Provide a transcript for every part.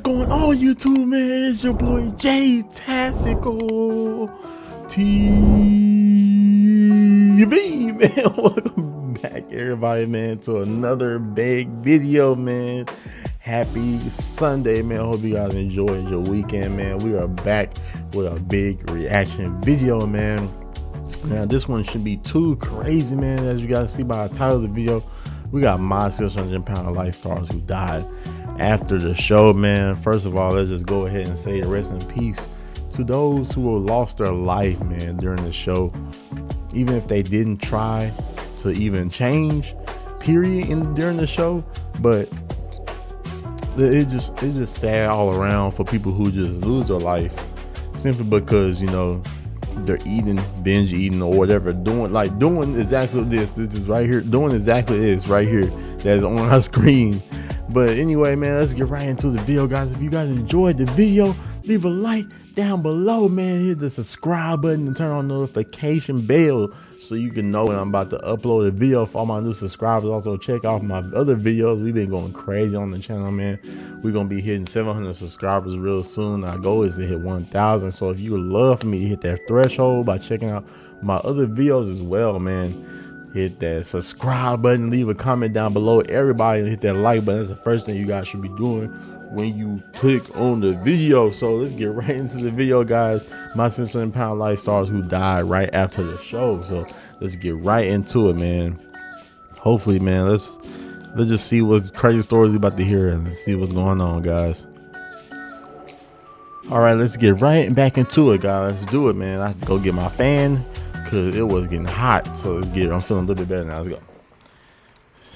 going on, YouTube, man? It's your boy J-Tastical TV, man. Welcome back, everybody, man, to another big video, man. Happy Sunday, man. Hope you guys enjoyed your weekend, man. We are back with a big reaction video, man. Now, this one should be too crazy, man. As you guys see by the title of the video, we got my 600-pound life stars who died after the show, man. First of all, let's just go ahead and say rest in peace to those who lost their life, man, during the show. Even if they didn't try to even change, period, during the show, but it's just sad all around for people who just lose their life simply because, you know, they're binge eating or whatever, doing exactly this is right here, doing exactly this right here that's on our screen. But anyway, man, let's get right into the video, guys. If you guys enjoyed the video, leave a like down below, man. Hit the subscribe button and turn on the notification bell so you can know when I'm about to upload a video for all my new subscribers. Also, check out my other videos. We've been going crazy on the channel, man. We're gonna be hitting 700 subscribers real soon. Our goal is to hit 1,000. So if you would love for me to hit that threshold by checking out my other videos as well, man, hit that subscribe button, leave a comment down below. Everybody hit that like button. That's the first thing you guys should be doing when you click on the video. So let's get right into the video, guys. My 600-pound life stars who died right after the show. So let's get right into it, man. Hopefully, man, let's just see what crazy stories we're about to hear and see what's going on, guys. All right, let's get right back into it, guys. Let's do it, man. I have to go get my fan because it was getting hot. So let's get it. I'm feeling a little bit better now. Let's go.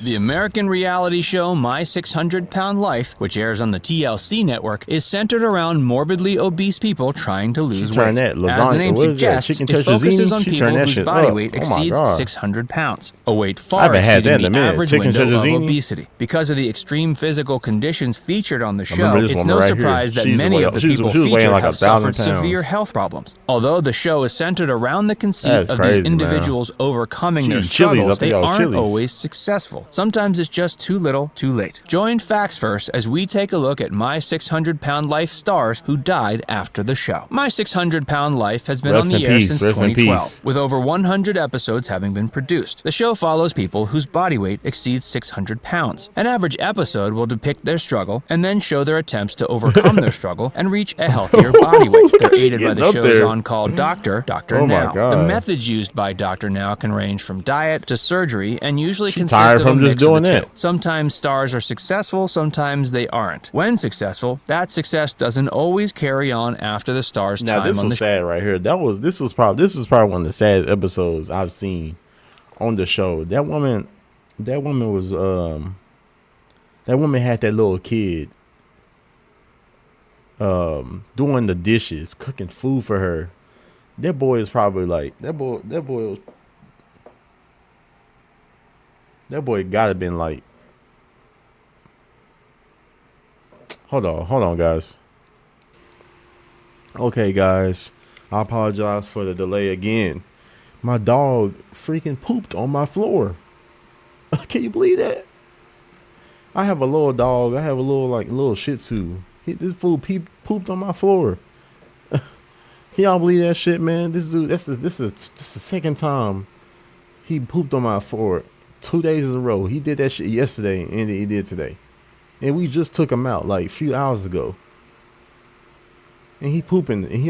The American reality show My 600-Pound Life, which airs on the TLC network, is centered around morbidly obese people trying to lose weight. As the name suggests, it focuses on people whose body weight exceeds 600 pounds, a weight far exceeding the average window of obesity. Because of the extreme physical conditions featured on the show, it's no surprise that many of the people featured have suffered severe health problems. Although the show is centered around the conceit of these individuals overcoming their struggles, they aren't always successful. Sometimes it's just too little, too late. Join Facts First as we take a look at My 600-Pound Life stars who died after the show. My 600-Pound Life has been on the air since 2012, with over 100 episodes having been produced. The show follows people whose body weight exceeds 600 pounds. An average episode will depict their struggle and then show their attempts to overcome their struggle and reach a healthier body weight. They're aided by the show's on-call doctor, Dr. Now. The methods used by Dr. Now can range from diet to surgery and usually consist of a just doing it. Sometimes stars are successful, sometimes they aren't. When successful, that success doesn't always carry on after the star's time on the show. Now this was sad right here. This was probably one of the saddest episodes I've seen on the show. That woman was that woman had that little kid doing the dishes, cooking food for her. That boy is probably like that boy gotta been like, hold on, guys. Okay, guys, I apologize for the delay again. My dog freaking pooped on my floor. Can you believe that? I have a little dog. I have a little Shih Tzu. This fool pooped on my floor. Can y'all believe that shit, man? This dude, this is the second time he pooped on my floor. 2 days in a row. He did that shit yesterday and he did today. And we just took him out like a few hours ago. And he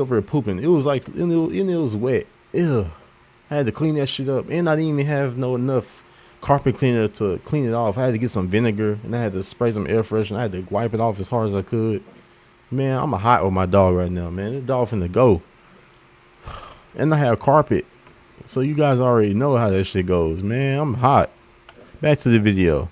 over here pooping. It was like, it was wet. Ew. I had to clean that shit up. And I didn't even have enough carpet cleaner to clean it off. I had to get some vinegar and I had to spray some air freshener. I had to wipe it off as hard as I could. Man, I'm hot with my dog right now, man. This dog finna go. And I have carpet. So you guys already know how that shit goes, man. I'm hot. Back to the video.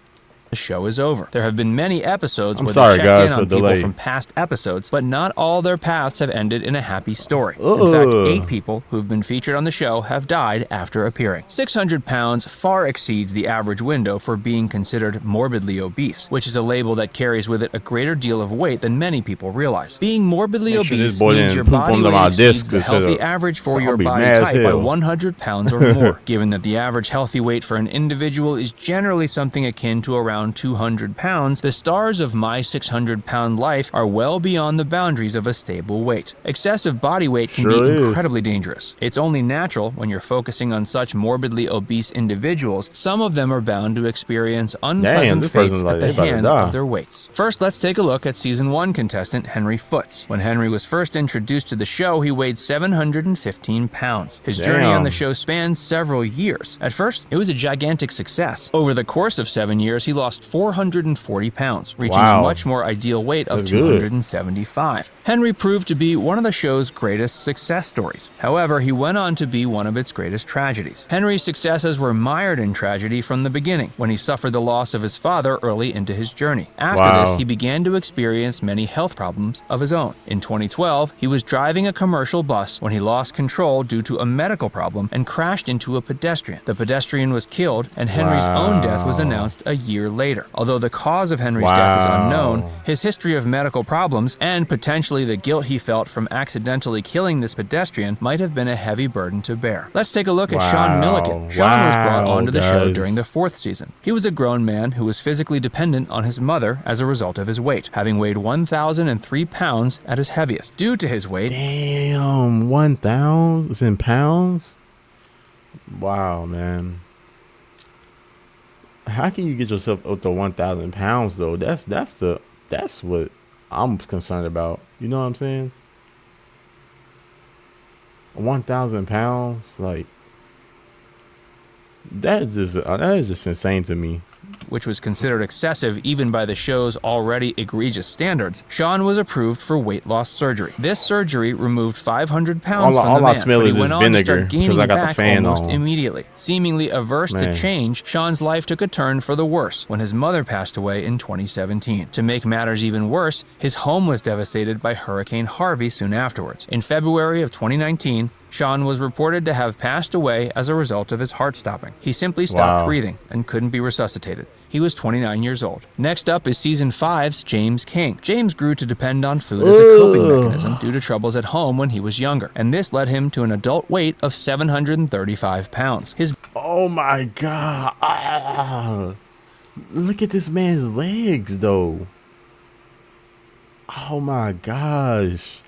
The show is over. There have been many episodes where they check in on people from past episodes, but not all their paths have ended in a happy story. In fact, 8 people who've been featured on the show have died after appearing. 600 pounds far exceeds the average window for being considered morbidly obese, which is a label that carries with it a greater deal of weight than many people realize. Being morbidly obese means your body weight exceeds the healthy average for your body type by 100 pounds or more. Given that the average healthy weight for an individual is generally something akin to around around 200 pounds, the stars of My 600 Pound Life are well beyond the boundaries of a stable weight. Excessive body weight can be incredibly dangerous. It's only natural when you're focusing on such morbidly obese individuals. Some of them are bound to experience unpleasant fates at the hand of their weights. First, let's take a look at Season 1 contestant Henry Foots. When Henry was first introduced to the show, he weighed 715 pounds. His journey on the show spanned several years. At first, it was a gigantic success. Over the course of 7 years, he lost 440 pounds, reaching a much more ideal weight of 275. Henry proved to be one of the show's greatest success stories. However, he went on to be one of its greatest tragedies. Henry's successes were mired in tragedy from the beginning, when he suffered the loss of his father early into his journey. After this, he began to experience many health problems of his own. In 2012, he was driving a commercial bus when he lost control due to a medical problem and crashed into a pedestrian. The pedestrian was killed, and Henry's own death was announced a year later. Although the cause of Henry's death is unknown, his history of medical problems and potentially the guilt he felt from accidentally killing this pedestrian might have been a heavy burden to bear. Let's take a look at Sean Milliken. Sean was brought onto the show during the 4th season. He was a grown man who was physically dependent on his mother as a result of his weight, having weighed 1,003 pounds at his heaviest. Due to his weight, 1,000 pounds? Wow, man. How can you get yourself up to 1,000 pounds though? That's what I'm concerned about. You know what I'm saying? 1,000 pounds, like that is just insane to me. Which was considered excessive even by the show's already egregious standards, Sean was approved for weight loss surgery. This surgery removed 500 pounds from the man, but he went on to start gaining it back almost immediately. Seemingly averse to change, Sean's life took a turn for the worse when his mother passed away in 2017. To make matters even worse, his home was devastated by Hurricane Harvey soon afterwards. In February of 2019, Sean was reported to have passed away as a result of his heart stopping. He simply stopped breathing and couldn't be resuscitated. He was 29 years old. Next up is Season 5's James King. James grew to depend on food as a coping mechanism due to troubles at home when he was younger, and this led him to an adult weight of 735 pounds. Oh my God. Look at this man's legs, though. Oh my gosh.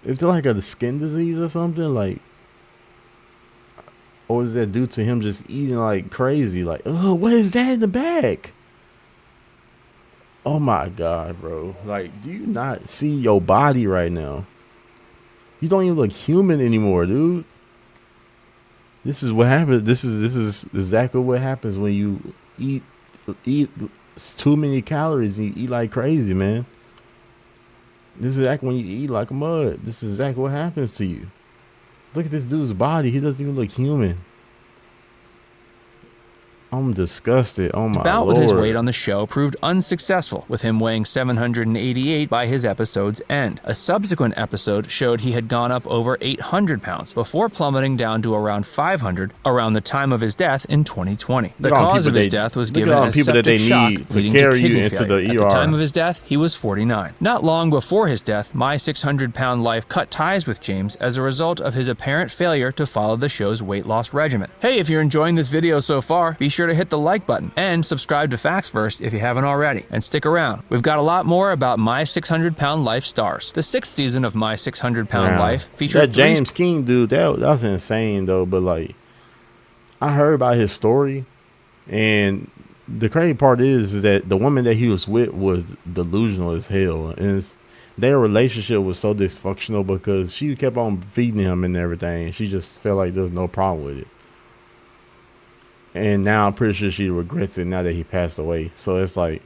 Is it like a skin disease or something? Like, or is that due to him just eating like crazy? Like, oh, what is that in the back? Oh my God, bro. Like, do you not see your body right now? You don't even look human anymore, dude. This is what happens. This is exactly what happens when you eat too many calories and you eat like crazy, man. This is exactly when you eat like a mud. This is exactly what happens to you. Look at this dude's body. He doesn't even look human. I'm disgusted. Oh my Lord. Bout with his weight on the show proved unsuccessful, with him weighing 788 by his episode's end. A subsequent episode showed he had gone up over 800 pounds before plummeting down to around 500 around the time of his death in 2020. The cause of his death was given as septic shock, leading to kidney failure. At the time of his death, he was 49. Not long before his death, My 600 Pound Life cut ties with James as a result of his apparent failure to follow the show's weight loss regimen. Hey, if you're enjoying this video so far, be sure to hit the like button and subscribe to Facts First if you haven't already, and stick around. We've got a lot more about My 600 Pound Life stars. The 6th season of My 600 Pound Life featured that James King dude. That's insane though. But like, I heard about his story, and the crazy part is that the woman that he was with was delusional as hell, and their relationship was so dysfunctional because she kept on feeding him and everything. She just felt like there's no problem with it. And now I'm pretty sure she regrets it now that he passed away. So it's like,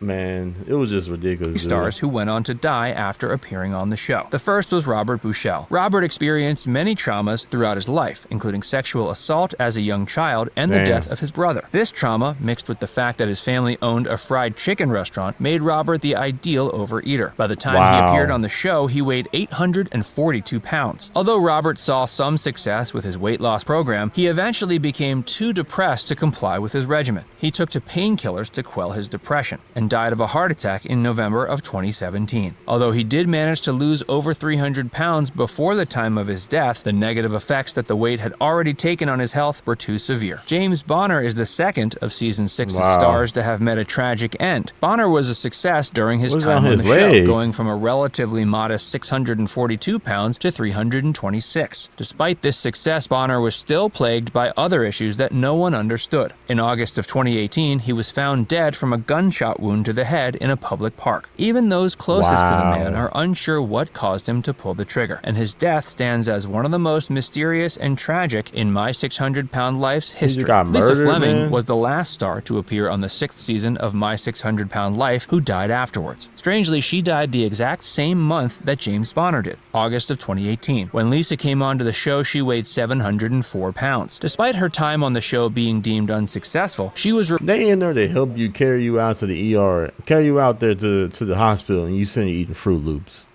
man, it was just ridiculous. Stars who went on to die after appearing on the show. The first was Robert Bushell. Robert experienced many traumas throughout his life, including sexual assault as a young child and the death of his brother. This trauma, mixed with the fact that his family owned a fried chicken restaurant, made Robert the ideal overeater. By the time he appeared on the show, he weighed 842 pounds. Although Robert saw some success with his weight loss program, he eventually became too depressed to comply with his regimen. He took to painkillers to quell his depression and died of a heart attack in November of 2017. Although he did manage to lose over 300 pounds before the time of his death, the negative effects that the weight had already taken on his health were too severe. James Bonner is the second of season 6's stars to have met a tragic end. Bonner was a success during his time on the show, going from a relatively modest 642 pounds to 326. Despite this success, Bonner was still plagued by other issues that no one understood. In August of 2018, he was found dead from a gunshot wound to the head in a public park. Even those closest to the man are unsure what caused him to pull the trigger, and his death stands as one of the most mysterious and tragic in My 600 Pound Life's history. Lisa Fleming was the last star to appear on the 6th season of My 600 Pound Life, who died afterwards. Strangely, she died the exact same month that James Bonner did, August of 2018. When Lisa came onto the show, she weighed 704 pounds. Despite her time on the show being deemed unsuccessful, she was... They in there to help you, carry you out to the ER, carry you out there to the hospital, and you sitting there eating Fruit Loops.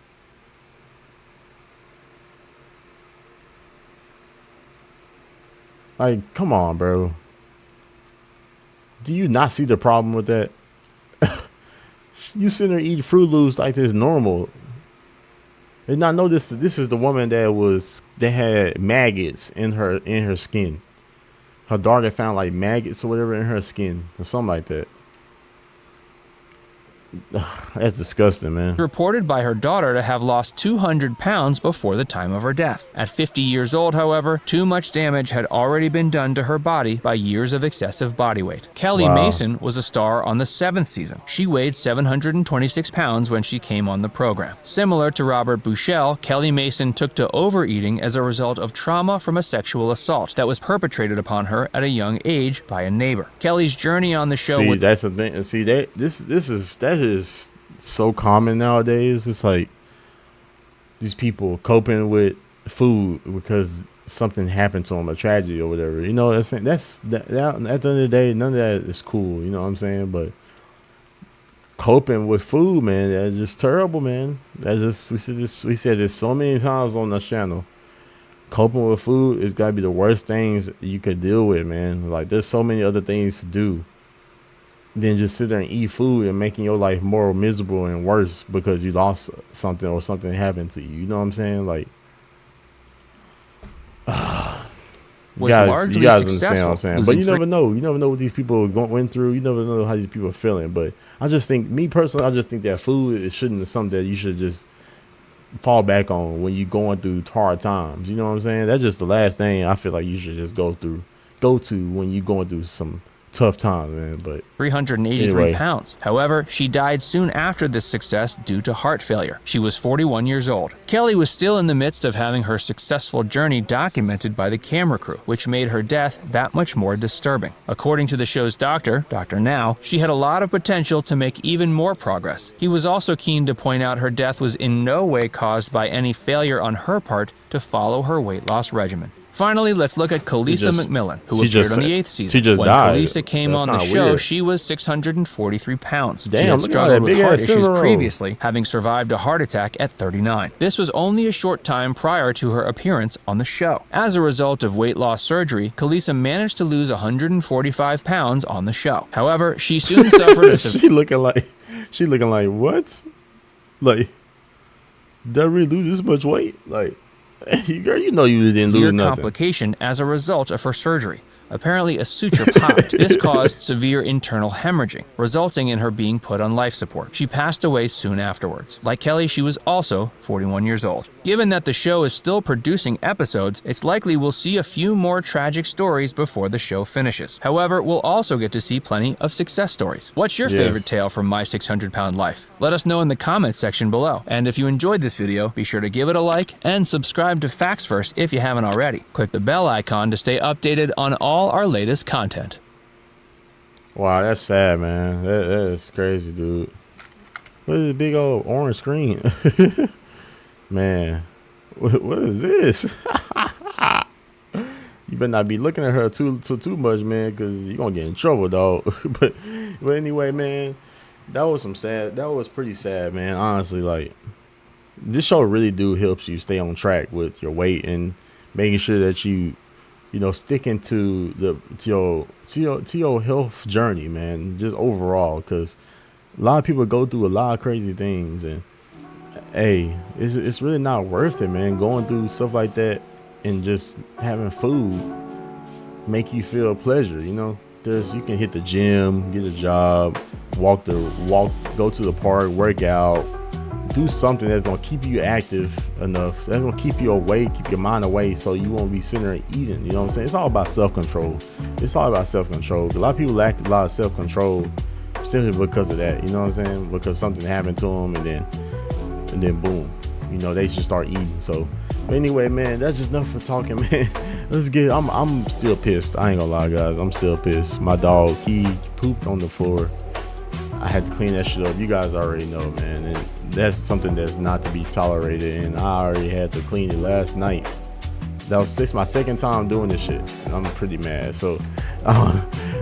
Like, come on, bro. Do you not see the problem with that? You sitting there eating Fruit Loops like this normal. And I know this is the woman that had maggots in her skin. Her daughter found like maggots or whatever in her skin or something like that. That's disgusting, man. Reported by her daughter to have lost 200 pounds before the time of her death. At 50 years old, however, too much damage had already been done to her body by years of excessive body weight. Kelly Mason was a star on the 7th season. She weighed 726 pounds when she came on the program. Similar to Robert Bushell, Kelly Mason took to overeating as a result of trauma from a sexual assault that was perpetrated upon her at a young age by a neighbor. Kelly's journey on the show... See, that's the thing. See, that is so common nowadays. It's like these people coping with food because something happened to them, a tragedy or whatever. You know, that's at the end of the day, none of that is cool. You know what I'm saying? But coping with food, man, that's just terrible, man. That just we said this so many times on the channel. Coping with food is gotta be the worst things you could deal with, man. Like, there's so many other things to do than just sit there and eat food and making your life more miserable and worse because you lost something or something happened to you. You know what I'm saying? Like, you guys understand what I'm saying? But you never know. You never know what these people went through. You never know how these people are feeling. But I just think, me personally, I just think that food, it shouldn't be something that you should just fall back on when you're going through hard times. You know what I'm saying? That's just the last thing I feel like you should just go to when you're going through some tough times, man. But 383 pounds. However, she died soon after this success due to heart failure. She was 41 years old. Kelly was still in the midst of having her successful journey documented by the camera crew, which made her death that much more disturbing. According to the show's doctor, Dr. Now, she had a lot of potential to make even more progress. He was also keen to point out her death was in no way caused by any failure on her part to follow her weight loss regimen. Finally, let's look at Kalisa McMillan, who appeared on the 8th season. She just when died. Kalisa came on the show, she was 643 pounds. Damn, she had struggled with heart issues previously, having survived a heart attack at 39. This was only a short time prior to her appearance on the show. As a result of weight loss surgery, Kalisa managed to lose 145 pounds on the show. However, she soon suffered a she looking like what? Like, did I really lose this much weight? Like, girl, you know you didn't lose nothing. Complication as a result of her surgery. Apparently, a suture popped. This caused severe internal hemorrhaging, resulting in her being put on life support. She passed away soon afterwards. Like Kelly, she was also 41 years old. Given that the show is still producing episodes, it's likely we'll see a few more tragic stories before the show finishes. However, we'll also get to see plenty of success stories. What's your favorite tale from My 600 Pound Life? Let us know in the comments section below. And if you enjoyed this video, be sure to give it a like and subscribe to Facts First if you haven't already. Click the bell icon to stay updated on all our latest content. Wow, that's sad, man. That is crazy, dude. What is this big old orange screen? Man, what is this? You better not be looking at her too much, man, because you're gonna get in trouble, dog. but anyway, man, that was pretty sad, man. Honestly, like, this show really helps you stay on track with your weight and making sure that you know, sticking to your health journey, man, just overall, because A lot of people go through a lot of crazy things, and hey, it's really not worth it, man. Going through stuff like that and just having food make you feel pleasure, you know. You can hit the gym, get a job, go to the park, work out, do something that's gonna keep you active enough, that's gonna keep you awake, keep your mind away, so you won't be sitting there eating. You know what I'm saying? It's all about self-control. It's all about self-control. A lot of people lack a lot of self-control simply because of that. You know what I'm saying? Because something happened to them, and then boom, you know, they should start eating. So anyway, man, that's just enough for talking, man. Let's get. I'm still pissed. I ain't gonna lie, guys. I'm still pissed. My dog, he pooped on the floor. I had to clean that shit up. You guys already know, man. And that's something that's not to be tolerated. And I already had to clean it last night. That was my second time doing this shit. I'm pretty mad. So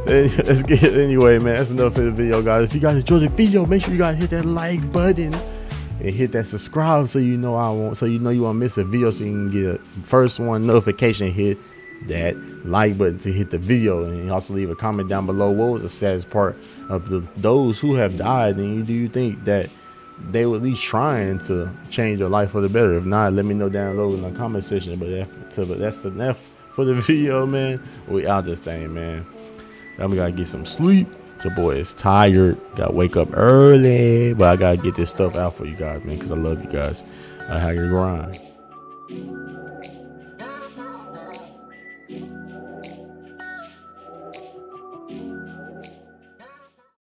let's get it anyway, man. That's enough for the video, guys. If you guys enjoyed the video, make sure you guys hit that like button and hit that subscribe so you know you won't miss a video, so you can get a first one notification. Hit that like button to hit the video, and also leave a comment down below. What was the saddest part of those who have died, and do you think that they were at least trying to change their life for the better? If not, let me know down below in the comment section. But that's enough for the video, man. We out this thing, man. Now we gotta get some sleep. Your boy is tired. Gotta wake up early, but I gotta get this stuff out for you guys, man, because I love you guys. I have your grind.